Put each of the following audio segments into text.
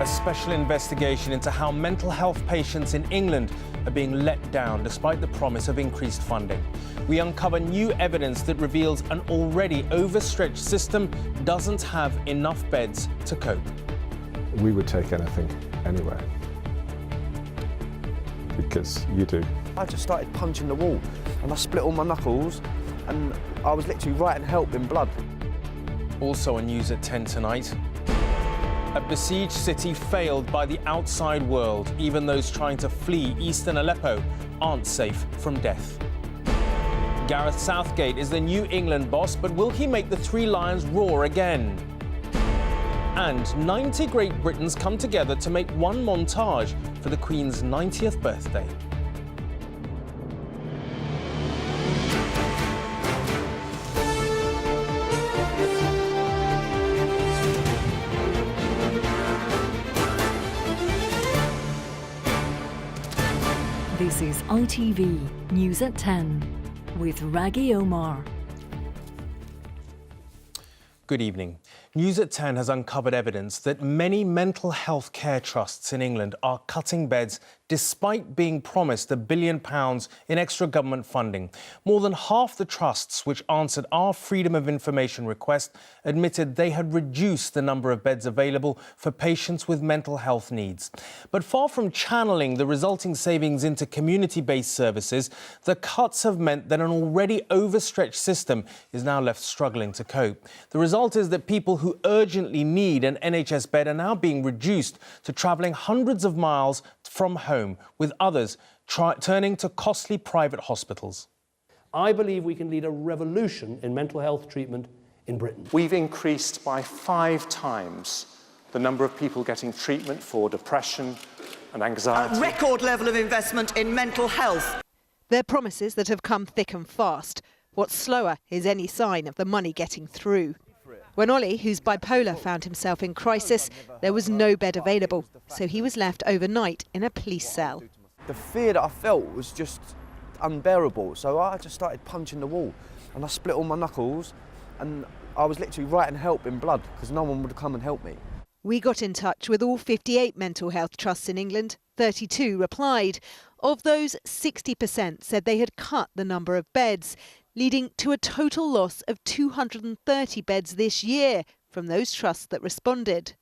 A special investigation into how mental health patients in England are being let down despite the promise of increased funding. We uncover new evidence that reveals an already overstretched system doesn't have enough beds to cope. We would take anything, anywhere. Because you do. I just started punching the wall and I split all my knuckles and I was literally writing help in blood. Also on News at 10 tonight. A besieged city failed by the outside world. Even those trying to flee eastern Aleppo aren't safe from death. Gareth Southgate is the new England boss, but will he make the Three Lions roar again? And 90 Great Britons come together to make one montage for the Queen's 90th birthday. This is ITV News at 10 with Raghi Omar. Good evening. News at 10 has uncovered evidence that many mental health care trusts in England are cutting beds despite being promised £1 billion in extra government funding. More than half the trusts which answered our Freedom of Information request admitted they had reduced the number of beds available for patients with mental health needs. But far from channeling the resulting savings into community-based services, the cuts have meant that an already overstretched system is now left struggling to cope. The result is that people who urgently need an NHS bed are now being reduced to travelling hundreds of miles from home, with others turning to costly private hospitals. I believe we can lead a revolution in mental health treatment in Britain. We've increased by 5 times the number of people getting treatment for depression and anxiety. A record level of investment in mental health. They're promises that have come thick and fast. What's slower is any sign of the money getting through. When Ollie, who's bipolar, found himself in crisis, there was no bed available, so he was left overnight in a police cell. The fear that I felt was just unbearable, so I just started punching the wall and I split all my knuckles and I was literally writing help in blood because no one would come and help me. We got in touch with all 58 mental health trusts in England. 32 replied. Of those, 60% said they had cut the number of beds, leading to a total loss of 230 beds this year from those trusts that responded.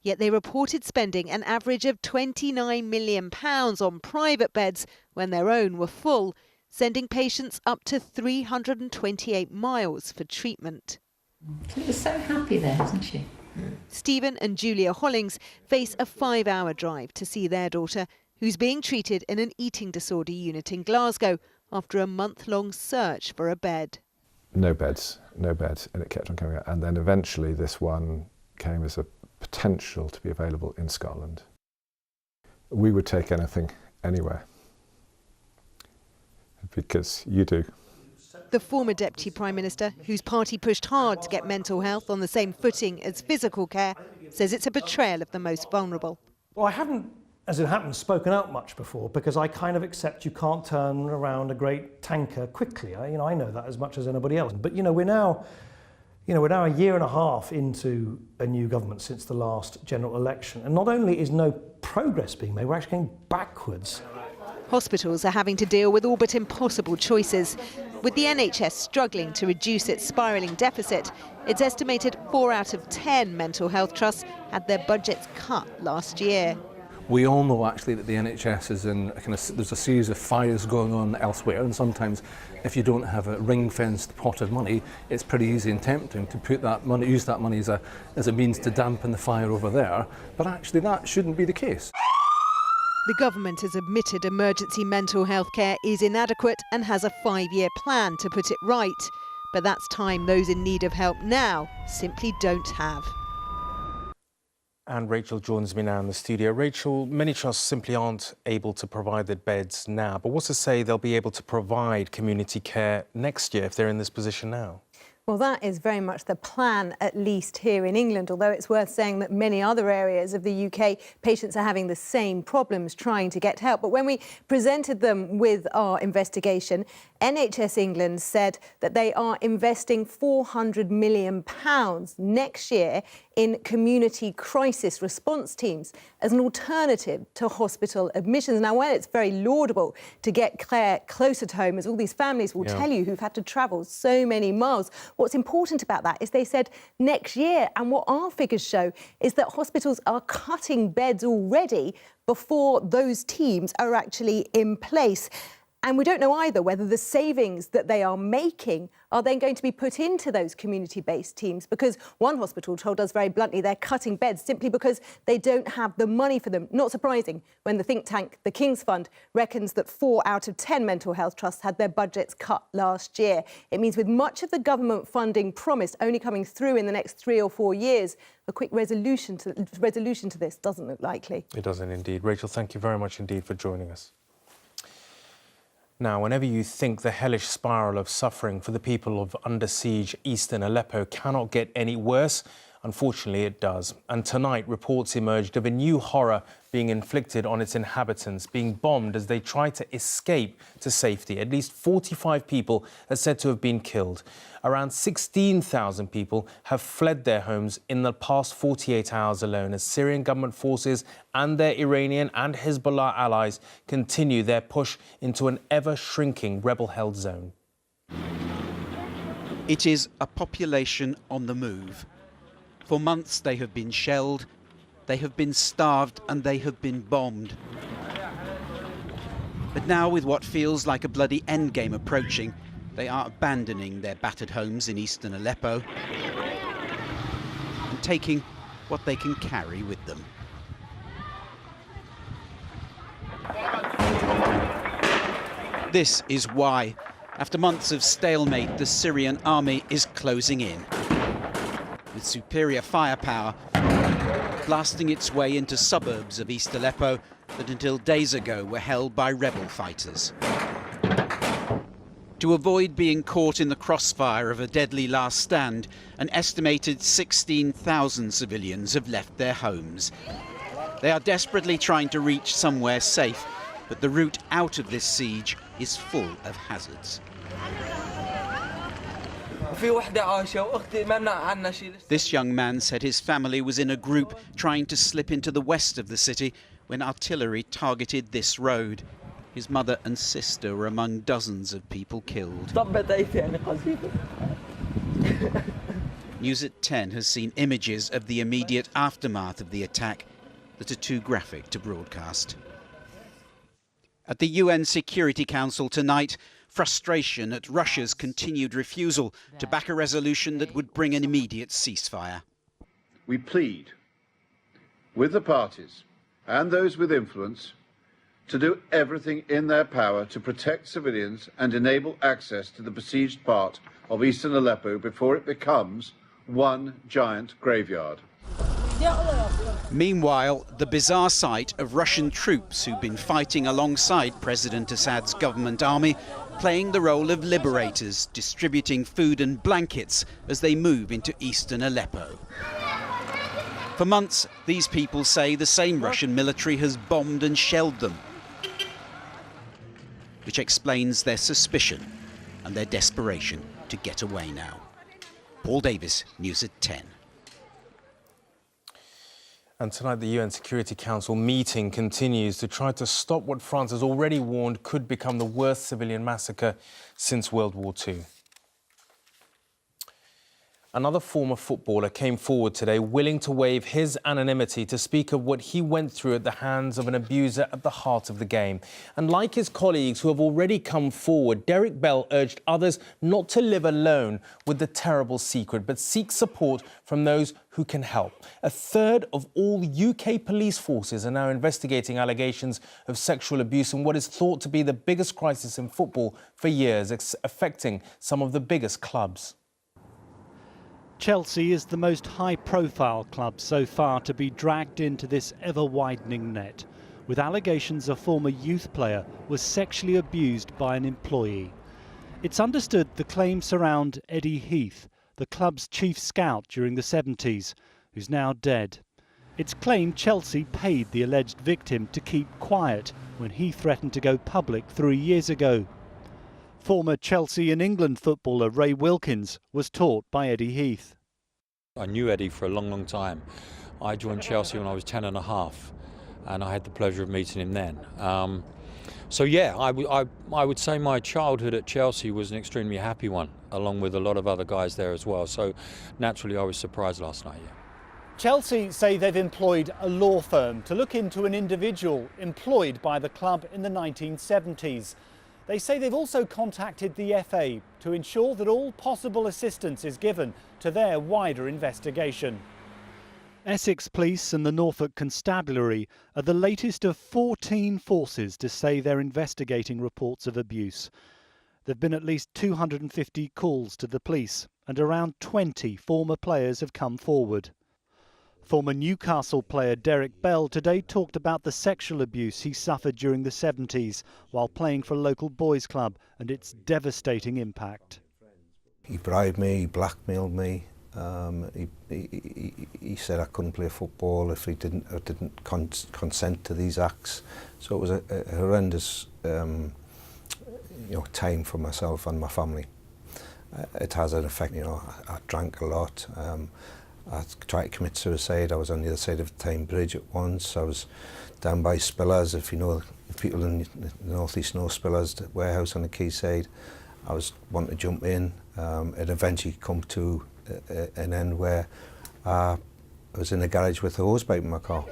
Yet they reported spending an average of £29 million on private beds when their own were full, sending patients up to 328 miles for treatment. She was so happy there, wasn't she? Stephen and Julia Hollings face a 5-hour drive to see their daughter, who's being treated in an eating disorder unit in Glasgow after a month-long search for a bed. No beds, and it kept on coming out. And then eventually this one came as a potential to be available in Scotland. We would take anything, anywhere. Because you do. The former Deputy Prime Minister, whose party pushed hard to get mental health on the same footing as physical care, says it's a betrayal of the most vulnerable. Well, I haven't, as it happens, spoken out much before because I kind of accept you can't turn around a great tanker quickly. I know that as much as anybody else. But we're now a year and a half into a new government since the last general election, and not only is no progress being made, we're actually going backwards. Hospitals are having to deal with all but impossible choices. With the NHS struggling to reduce its spiralling deficit, it's estimated 4 out of 10 mental health trusts had their budgets cut last year. We all know actually that the NHS is in there's a series of fires going on elsewhere, and sometimes if you don't have a ring-fenced pot of money, it's pretty easy and tempting to use that money as a means to dampen the fire over there. But actually that shouldn't be the case. The government has admitted emergency mental health care is inadequate and has a 5-year plan to put it right. But that's time those in need of help now simply don't have. And Rachel joins me now in the studio. Rachel, many trusts simply aren't able to provide the beds now, but what's to say they'll be able to provide community care next year if they're in this position now? Well, that is very much the plan, at least here in England, although it's worth saying that many other areas of the UK, patients are having the same problems trying to get help. But when we presented them with our investigation, NHS England said that they are investing £400 million next year in community crisis response teams as an alternative to hospital admissions. Now, while it's very laudable to get care closer to home, as all these families will tell you who've had to travel so many miles, what's important about that is they said next year, and what our figures show is that hospitals are cutting beds already before those teams are actually in place. And we don't know either whether the savings that they are making are then going to be put into those community-based teams, because one hospital told us very bluntly they're cutting beds simply because they don't have the money for them. Not surprising when the think tank, the King's Fund, reckons that 4 out of 10 mental health trusts had their budgets cut last year. It means with much of the government funding promised only coming through in the next 3 or 4 years, a quick resolution to this doesn't look likely. It doesn't indeed. Rachel, thank you very much indeed for joining us. Now, whenever you think the hellish spiral of suffering for the people of under siege eastern Aleppo cannot get any worse, unfortunately it does. And tonight, reports emerged of a new horror being inflicted on its inhabitants, being bombed as they try to escape to safety. At least 45 people are said to have been killed. Around 16,000 people have fled their homes in the past 48 hours alone, as Syrian government forces and their Iranian and Hezbollah allies continue their push into an ever-shrinking rebel-held zone. It is a population on the move. For months they have been shelled, they have been starved and they have been bombed. But now, with what feels like a bloody endgame approaching, they are abandoning their battered homes in eastern Aleppo and taking what they can carry with them. This is why, after months of stalemate, the Syrian army is closing in, with superior firepower, blasting its way into suburbs of East Aleppo that until days ago were held by rebel fighters. To avoid being caught in the crossfire of a deadly last stand, an estimated 16,000 civilians have left their homes. They are desperately trying to reach somewhere safe, but the route out of this siege is full of hazards. This young man said his family was in a group trying to slip into the west of the city when artillery targeted this road. His mother and sister were among dozens of people killed. News at 10 has seen images of the immediate aftermath of the attack that are too graphic to broadcast. At the UN Security Council tonight, frustration at Russia's continued refusal to back a resolution that would bring an immediate ceasefire. We plead with the parties and those with influence to do everything in their power to protect civilians and enable access to the besieged part of eastern Aleppo before it becomes one giant graveyard. Meanwhile, the bizarre sight of Russian troops who've been fighting alongside President Assad's government army, playing the role of liberators, distributing food and blankets as they move into eastern Aleppo. For months, these people say the same Russian military has bombed and shelled them, which explains their suspicion and their desperation to get away now. Paul Davis, News at 10. And tonight, the UN Security Council meeting continues to try to stop what France has already warned could become the worst civilian massacre since World War II. Another former footballer came forward today willing to waive his anonymity to speak of what he went through at the hands of an abuser at the heart of the game. And like his colleagues who have already come forward, Derek Bell urged others not to live alone with the terrible secret, but seek support from those who can help. A third of all UK police forces are now investigating allegations of sexual abuse in what is thought to be the biggest crisis in football for years, affecting some of the biggest clubs. Chelsea is the most high-profile club so far to be dragged into this ever-widening net, with allegations a former youth player was sexually abused by an employee. It's understood the claims surround Eddie Heath, the club's chief scout during the 70s, who's now dead. It's claimed Chelsea paid the alleged victim to keep quiet when he threatened to go public 3 years ago. Former Chelsea and England footballer Ray Wilkins was taught by Eddie Heath. I knew Eddie for a long, long time. I joined Chelsea when I was 10 and a half, and I had the pleasure of meeting him then. So yeah, I would say my childhood at Chelsea was an extremely happy one, along with a lot of other guys there as well. So naturally I was surprised last night, yeah. Chelsea say they've employed a law firm to look into an individual employed by the club in the 1970s. They say they've also contacted the FA to ensure that all possible assistance is given to their wider investigation. Essex Police and the Norfolk Constabulary are the latest of 14 forces to say they're investigating reports of abuse. There have been at least 250 calls to the police, and around 20 former players have come forward. Former Newcastle player Derek Bell today talked about the sexual abuse he suffered during the 70s while playing for a local boys' club and its devastating impact. He bribed me, he blackmailed me. He said I couldn't play football if I didn't consent to these acts. So it was a horrendous time for myself and my family. It has an effect. I drank a lot. I tried to commit suicide. I was on the other side of the Tyne Bridge at once. I was down by Spillers, if you know the people in the North East know Spillers, the warehouse on the quayside. I was wanting to jump in. It eventually come to an end where I was in the garage with a hosepipe in my car.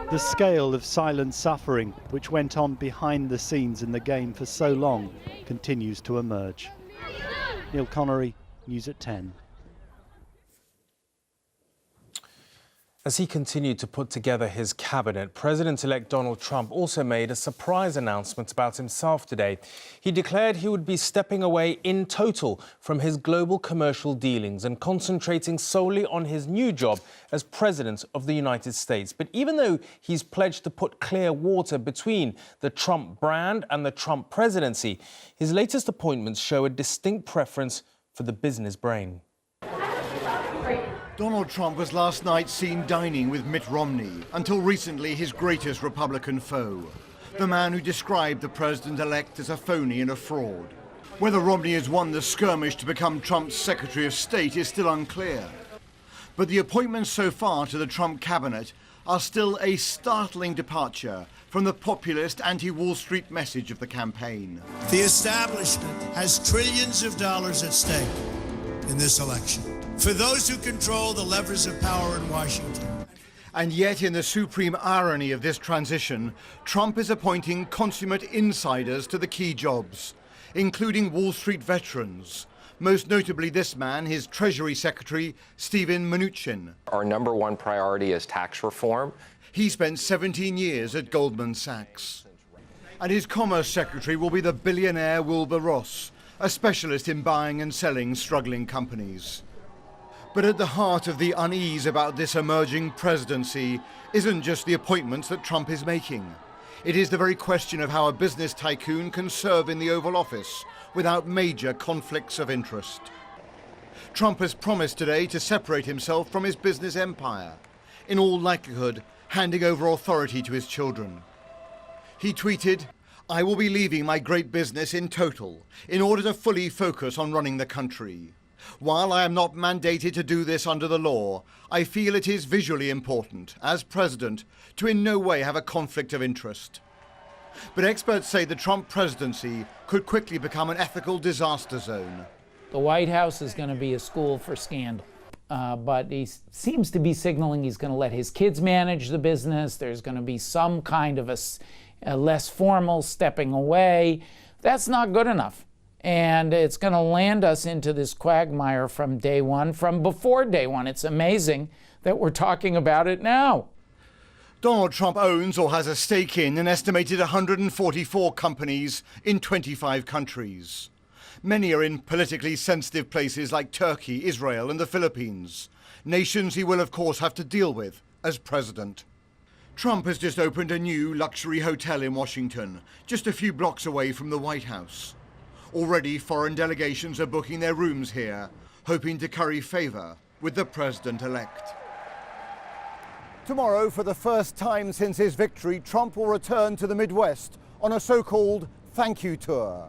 The scale of silent suffering, which went on behind the scenes in the game for so long, continues to emerge. Neil Connery, News at 10. As he continued to put together his cabinet, President-elect Donald Trump also made a surprise announcement about himself today. He declared he would be stepping away in total from his global commercial dealings and concentrating solely on his new job as President of the United States. But even though he's pledged to put clear water between the Trump brand and the Trump presidency, his latest appointments show a distinct preference for the business brain. Donald Trump was last night seen dining with Mitt Romney, until recently his greatest Republican foe, the man who described the president-elect as a phony and a fraud. Whether Romney has won the skirmish to become Trump's Secretary of State is still unclear. But the appointments so far to the Trump cabinet are still a startling departure from the populist anti-Wall Street message of the campaign. The establishment has trillions of dollars at stake in this election for those who control the levers of power in Washington. And yet, in the supreme irony of this transition, Trump is appointing consummate insiders to the key jobs, including Wall Street veterans. Most notably this man, his Treasury Secretary, Steven Mnuchin. Our number one priority is tax reform. He spent 17 years at Goldman Sachs. And his Commerce Secretary will be the billionaire Wilbur Ross, a specialist in buying and selling struggling companies. But at the heart of the unease about this emerging presidency isn't just the appointments that Trump is making. It is the very question of how a business tycoon can serve in the Oval Office without major conflicts of interest. Trump has promised today to separate himself from his business empire, in all likelihood handing over authority to his children. He tweeted, "I will be leaving my great business in total in order to fully focus on running the country. While I am not mandated to do this under the law, I feel it is visually important, as president, to in no way have a conflict of interest." But experts say the Trump presidency could quickly become an ethical disaster zone. The White House is going to be a school for scandal, but he seems to be signaling he's going to let his kids manage the business. There's going to be some kind of a less formal stepping away. That's not good enough. And it's going to land us into this quagmire from day one, from before day one. It's amazing that we're talking about it now. Donald Trump owns or has a stake in an estimated 144 companies in 25 countries. Many are in politically sensitive places like Turkey, Israel, and the Philippines, nations he will of course have to deal with as president. Trump has just opened a new luxury hotel in Washington, just a few blocks away from the White House. Already foreign delegations are booking their rooms here, hoping to curry favour with the president-elect. Tomorrow, for the first time since his victory, Trump will return to the Midwest on a so-called thank you tour.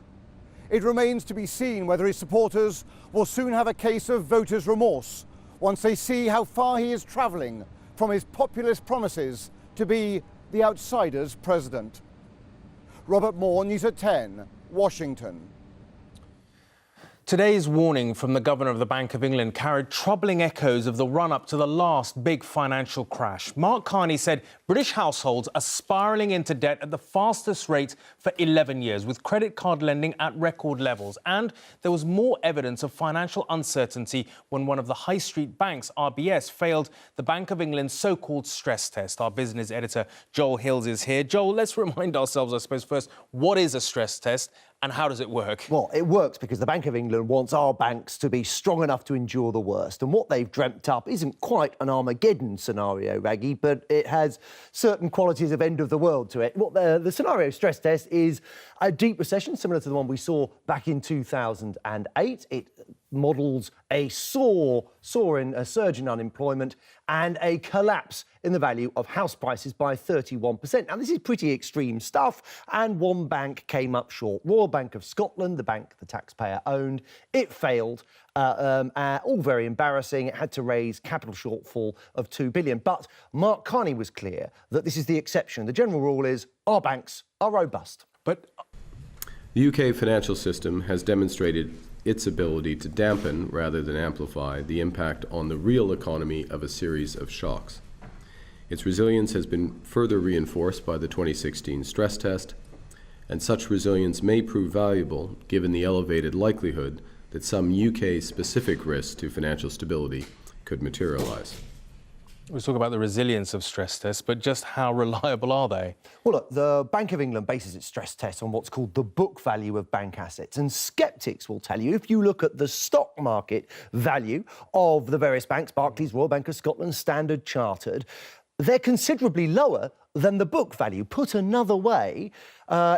It remains to be seen whether his supporters will soon have a case of voters' remorse once they see how far he is travelling from his populist promises to be the outsider's president. Robert Moore, News at 10, Washington. Today's warning from the Governor of the Bank of England carried troubling echoes of the run-up to the last big financial crash. Mark Carney said British households are spiralling into debt at the fastest rate for 11 years, with credit card lending at record levels. And there was more evidence of financial uncertainty when one of the high street banks, RBS, failed the Bank of England's so-called stress test. Our business editor, Joel Hills, is here. Joel, let's remind ourselves, I suppose, first, what is a stress test? And how does it work? Well, it works because the Bank of England wants our banks to be strong enough to endure the worst. And what they've dreamt up isn't quite an Armageddon scenario, Raggy, but it has certain qualities of end of the world to it. What the scenario stress test is a deep recession, similar to the one we saw back in 2008. It models a surge in unemployment and a collapse in the value of house prices by 31%. Now, this is pretty extreme stuff, and one bank came up short. Royal Bank of Scotland, the bank the taxpayer owned, it failed. All very embarrassing. It had to raise capital shortfall of $2 billion. But Mark Carney was clear that this is the exception. The general rule is our banks are robust. But the UK financial system has demonstrated its ability to dampen rather than amplify the impact on the real economy of a series of shocks. Its resilience has been further reinforced by the 2016 stress test, and such resilience may prove valuable given the elevated likelihood that some UK-specific risks to financial stability could materialize. We talk about the resilience of stress tests, but just how reliable are they? Well, look, the Bank of England bases its stress tests on what's called the book value of bank assets. And sceptics will tell you, if you look at the stock market value of the various banks, Barclays, Royal Bank of Scotland, Standard Chartered, they're considerably lower than the book value. Put another way,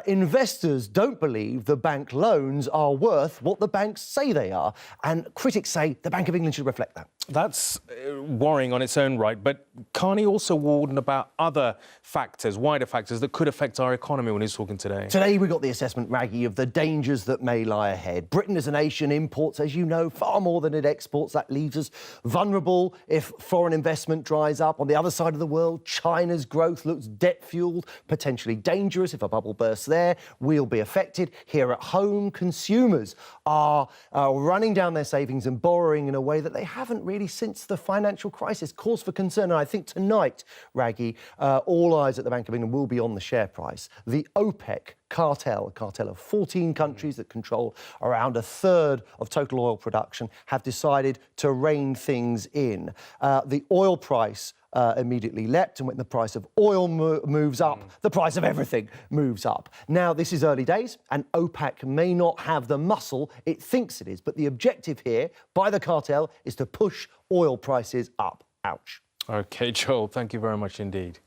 investors don't believe the bank loans are worth what the banks say they are. And critics say the Bank of England should reflect that. That's worrying on its own right, but Carney also warned about other factors, wider factors, that could affect our economy when he's talking today. Today we got the assessment, Raggy, of the dangers that may lie ahead. Britain as a nation imports, as you know, far more than it exports. That leaves us vulnerable if foreign investment dries up. On the other side of the world, China's growth looks debt-fuelled, potentially dangerous. If a bubble bursts there, we'll be affected. Here at home, consumers are running down their savings and borrowing in a way that they haven't really since the financial crisis. Cause for concern. And I think tonight, Raggy, all eyes at the Bank of England will be on the share price. The OPEC cartel, a cartel of 14 countries that control around a third of total oil production, have decided to rein things in. The oil price immediately leapt, and when the price of oil moves up, the price of everything moves up. Now, this is early days, and OPEC may not have the muscle it thinks it is, but the objective here by the cartel is to push oil prices up. Ouch. OK, Joel, thank you very much indeed.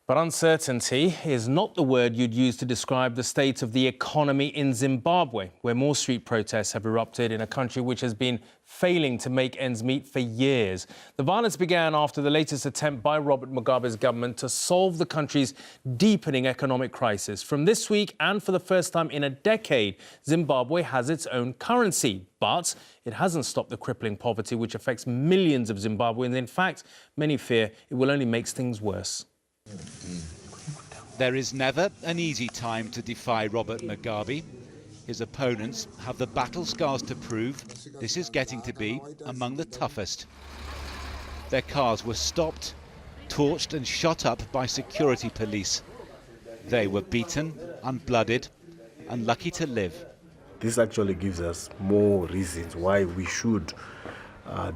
But uncertainty is not the word you'd use to describe the state of the economy in Zimbabwe, where more street protests have erupted in a country which has been failing to make ends meet for years. The violence began after the latest attempt by Robert Mugabe's government to solve the country's deepening economic crisis. From this week, and for the first time in a decade, Zimbabwe has its own currency. But it hasn't stopped the crippling poverty which affects millions of Zimbabweans. In fact, many fear it will only make things worse. There is never an easy time to defy Robert Mugabe. His opponents have the battle scars to prove this is getting to be among the toughest. Their cars were stopped, torched and shot up by security police. They were beaten, unblooded, unlucky to live. This actually gives us more reasons why we should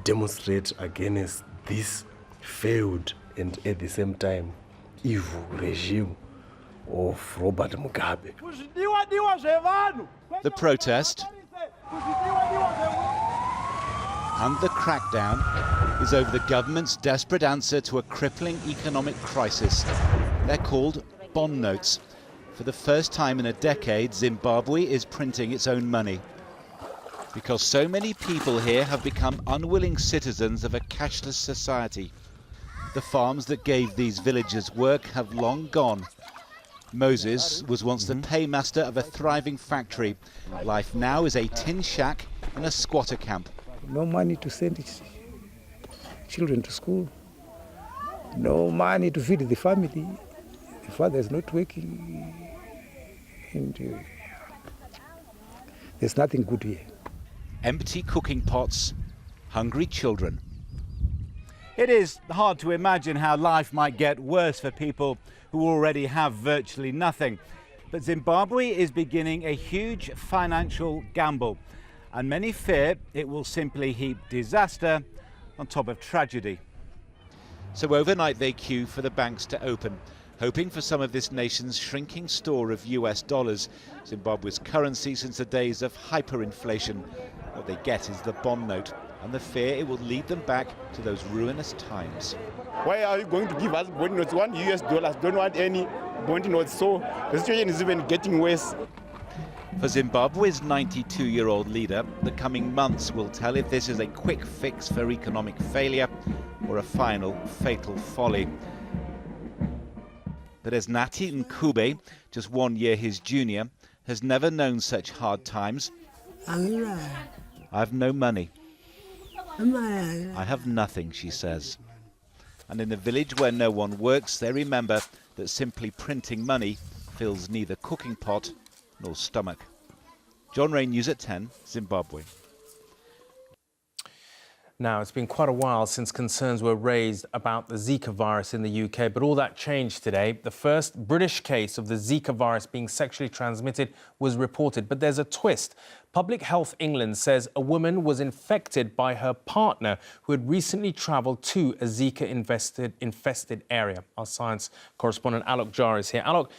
demonstrate against this failed and at the same time evil regime of Robert Mugabe. The protest and the crackdown is over the government's desperate answer to a crippling economic crisis. They're called bond notes. For the first time in a decade, Zimbabwe is printing its own money. Because so many people here have become unwilling citizens of a cashless society. The farms that gave these villagers work have long gone. Moses was once the paymaster of a thriving factory. Life now is a tin shack and a squatter camp. No money to send children to school. No money to feed the family. The father is not working. And there's nothing good here. Empty cooking pots, hungry children. It is hard to imagine how life might get worse for people who already have virtually nothing. But Zimbabwe is beginning a huge financial gamble, and many fear it will simply heap disaster on top of tragedy. So overnight they queue for the banks to open, hoping for some of this nation's shrinking store of US dollars, Zimbabwe's currency since the days of hyperinflation. What they get is the bond note, and the fear it will lead them back to those ruinous times. Why are you going to give us bond notes? $1 don't want any bond notes, so the situation is even getting worse. For Zimbabwe's 92-year-old leader, the coming months will tell if this is a quick fix for economic failure or a final fatal folly. But as Nati Nkube, just 1 year his junior, has never known such hard times. I have no money. I have nothing, she says. And in the village where no one works, they remember that simply printing money fills neither cooking pot nor stomach. John Ray, News at 10, Zimbabwe. Now, it's been quite a while since concerns were raised about the Zika virus in the UK, but all that changed today. The first British case of the Zika virus being sexually transmitted was reported, but there's a twist. Public Health England says a woman was infected by her partner who had recently travelled to a Zika-infested area. Our science correspondent Alok Jar is here. Alok,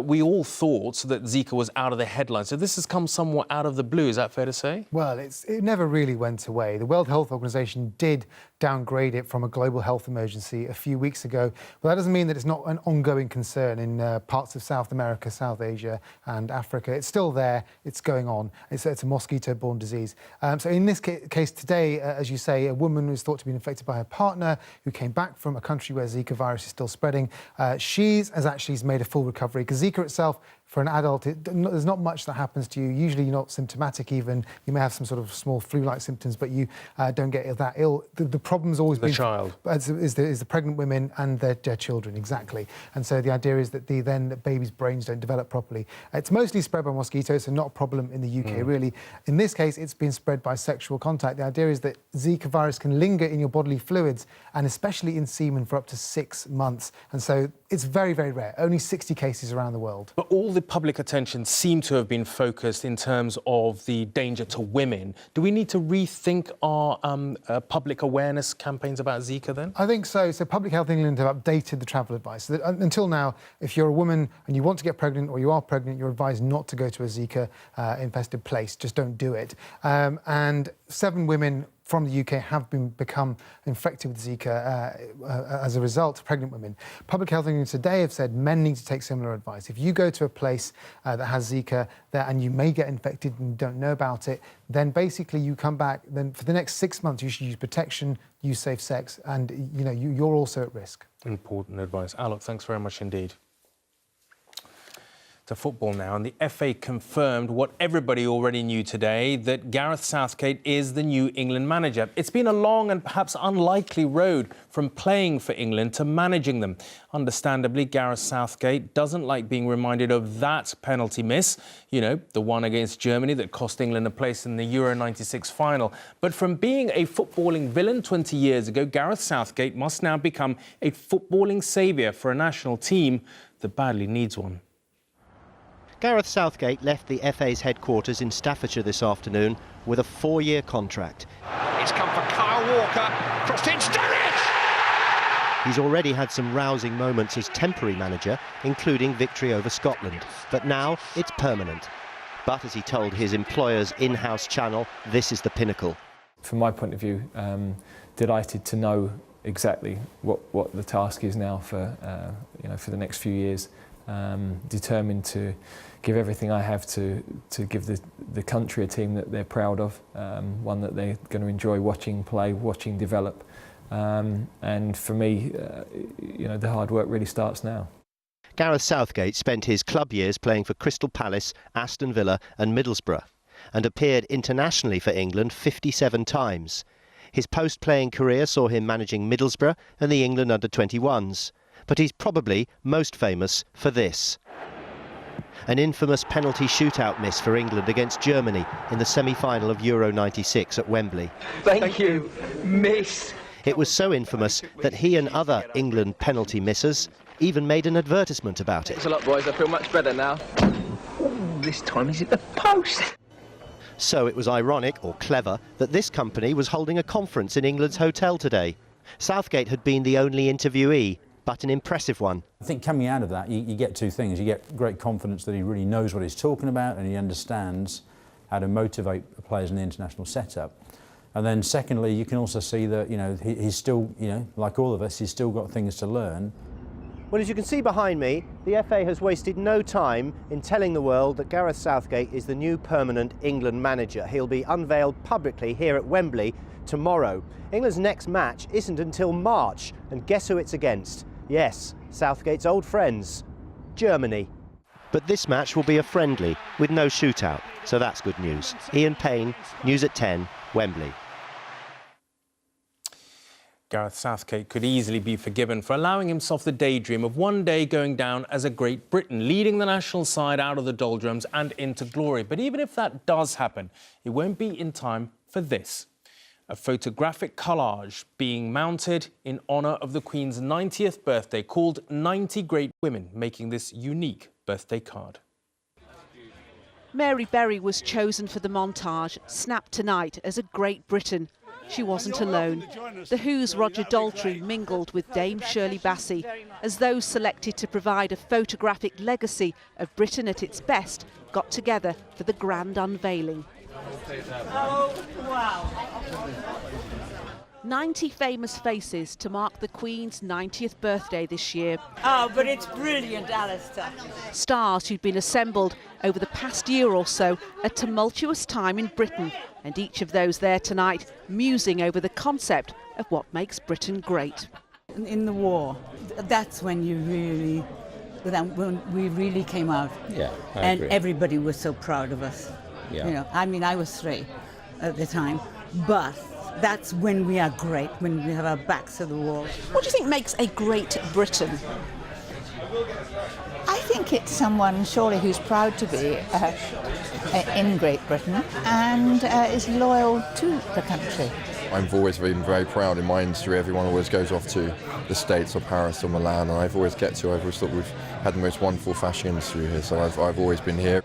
we all thought that Zika was out of the headlines, so this has come somewhat out of the blue, is that fair to say? Well, it never really went away. The World Health Organization did downgrade it from a global health emergency a few weeks ago, but that doesn't mean that it's not an ongoing concern in parts of South America, South Asia and Africa. It's still there, it's going on. It's a mosquito-borne disease. So in this case today, as you say, a woman was thought to be infected by her partner who came back from a country where Zika virus is still spreading. She has actually made a full recovery because Zika itself, for an adult, there's not much that happens to you. Usually you're not symptomatic even. You may have some sort of small flu-like symptoms, but you don't get that ill. The problem's always been... The child. Is the pregnant women and their children, exactly. And so the idea is that the babies' brains don't develop properly. It's mostly spread by mosquitoes, so not a problem in the UK, really. In this case, it's been spread by sexual contact. The idea is that Zika virus can linger in your bodily fluids, and especially in semen, for up to 6 months. And so it's very, very rare. Only 60 cases around the world. But all the public attention seemed to have been focused in terms of the danger to women. Do we need to rethink our public awareness campaigns about Zika then? I think so. So Public Health England have updated the travel advice. So that, until now, if you're a woman and you want to get pregnant or you are pregnant, you're advised not to go to a Zika-infested place. Just don't do it. And 7 women from the UK have become infected with Zika as a result, pregnant women. Public Health England today have said men need to take similar advice. If you go to a place that has Zika and you may get infected and you don't know about it, then basically you come back, then for the next 6 months you should use protection, use safe sex, and you're also at risk. Important advice. Alok, thanks very much indeed. To football now, and the FA confirmed what everybody already knew today, that Gareth Southgate is the new England manager. It's been a long and perhaps unlikely road from playing for England to managing them. Understandably, Gareth Southgate doesn't like being reminded of that penalty miss, the one against Germany that cost England a place in the Euro 96 final. But from being a footballing villain 20 years ago, Gareth Southgate must now become a footballing saviour for a national team that badly needs one. Gareth Southgate left the FA's headquarters in Staffordshire this afternoon with a 4-year contract. It's come for Kyle Walker, crossed in, Sturridge! He's already had some rousing moments as temporary manager, including victory over Scotland. But now it's permanent. But as he told his employer's in-house channel, this is the pinnacle. From my point of view, delighted to know exactly what the task is now for the next few years. determined to give everything I have to give the country a team that they're proud of, one that they're going to enjoy watching play, watching develop. And for me, you know, the hard work really starts now. Gareth Southgate spent his club years playing for Crystal Palace, Aston Villa and Middlesbrough, and appeared internationally for England 57 times. His post-playing career saw him managing Middlesbrough and the England under-21s. But he's probably most famous for this. An infamous penalty shootout miss for England against Germany in the semi-final of Euro 96 at Wembley. Thank you, miss. It was so infamous that he and other England penalty missers even made an advertisement about it. Thanks a lot, boys. I feel much better now. Ooh, this time he's at the post. So it was ironic, or clever, that this company was holding a conference in England's hotel today. Southgate had been the only interviewee, but an impressive one. I think coming out of that, you get two things. You get great confidence that he really knows what he's talking about and he understands how to motivate players in the international setup. And then secondly, you can also see that, you know, he's still, you know, like all of us, he's still got things to learn. Well, as you can see behind me, the FA has wasted no time in telling the world that Gareth Southgate is the new permanent England manager. He'll be unveiled publicly here at Wembley tomorrow. England's next match isn't until March, and guess who it's against? Yes, Southgate's old friends, Germany. But this match will be a friendly, with no shootout, so that's good news. Ian Payne, News at 10, Wembley. Gareth Southgate could easily be forgiven for allowing himself the daydream of one day going down as a Great Britain, leading the national side out of the doldrums and into glory. But even if that does happen, it won't be in time for this. A photographic collage being mounted in honour of the Queen's 90th birthday, called 90 Great Women, making this unique birthday card. Mary Berry was chosen for the montage, snapped tonight as a Great Britain. She wasn't alone. The Who's Roger Daltrey mingled with Dame Shirley Bassey as those selected to provide a photographic legacy of Britain at its best got together for the grand unveiling. Oh, wow. 90 famous faces to mark the Queen's 90th birthday this year. Oh, but it's brilliant, Alistair. Stars who'd been assembled over the past year or so, a tumultuous time in Britain, and each of those there tonight musing over the concept of what makes Britain great. In the war, that's when when we really came out. Yeah, I agree. Everybody was so proud of us. Yeah. You know, I mean, I was 3 at the time, but that's when we are great, when we have our backs to the wall. What do you think makes a great Britain? I think it's someone surely who's proud to be in Great Britain and is loyal to the country. I've always been very proud in my industry. Everyone always goes off to the States or Paris or Milan, and I've always always thought we've had the most wonderful fashion industry here, so I've always been here.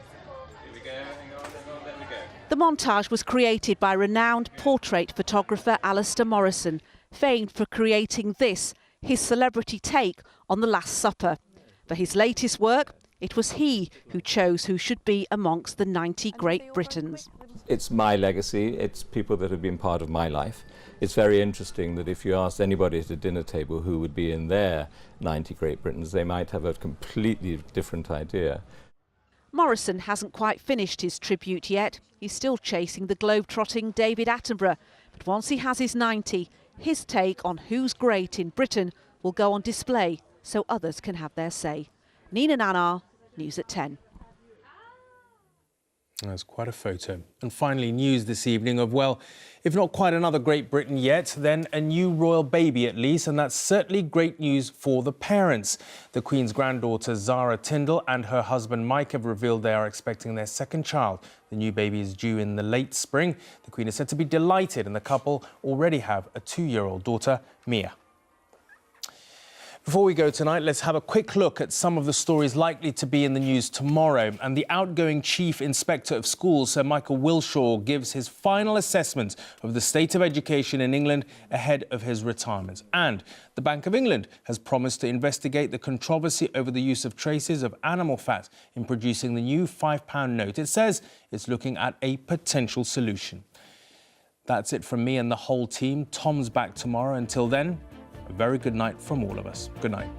The montage was created by renowned portrait photographer Alistair Morrison, famed for creating this, his celebrity take on the Last Supper. For his latest work, it was he who chose who should be amongst the 90 Great Britons. It's my legacy, it's people that have been part of my life. It's very interesting that if you asked anybody at a dinner table who would be in their 90 Great Britons, they might have a completely different idea. Morrison hasn't quite finished his tribute yet. He's still chasing the globe-trotting David Attenborough. But once he has his 90, his take on who's great in Britain will go on display so others can have their say. Nina Nanar, News at 10. That's quite a photo. And finally, news this evening of, well, if not quite another Great Britain yet, then a new royal baby at least, and that's certainly great news for the parents. The Queen's granddaughter Zara Tindall and her husband Mike have revealed they are expecting their second child. The new baby is due in the late spring. The Queen is said to be delighted, and the couple already have a 2-year-old daughter, Mia. Before we go tonight, let's have a quick look at some of the stories likely to be in the news tomorrow. And the outgoing Chief Inspector of Schools, Sir Michael Wilshaw, gives his final assessment of the state of education in England ahead of his retirement. And the Bank of England has promised to investigate the controversy over the use of traces of animal fat in producing the new £5 note. It says it's looking at a potential solution. That's it from me and the whole team. Tom's back tomorrow. Until then, a very good night from all of us. Good night.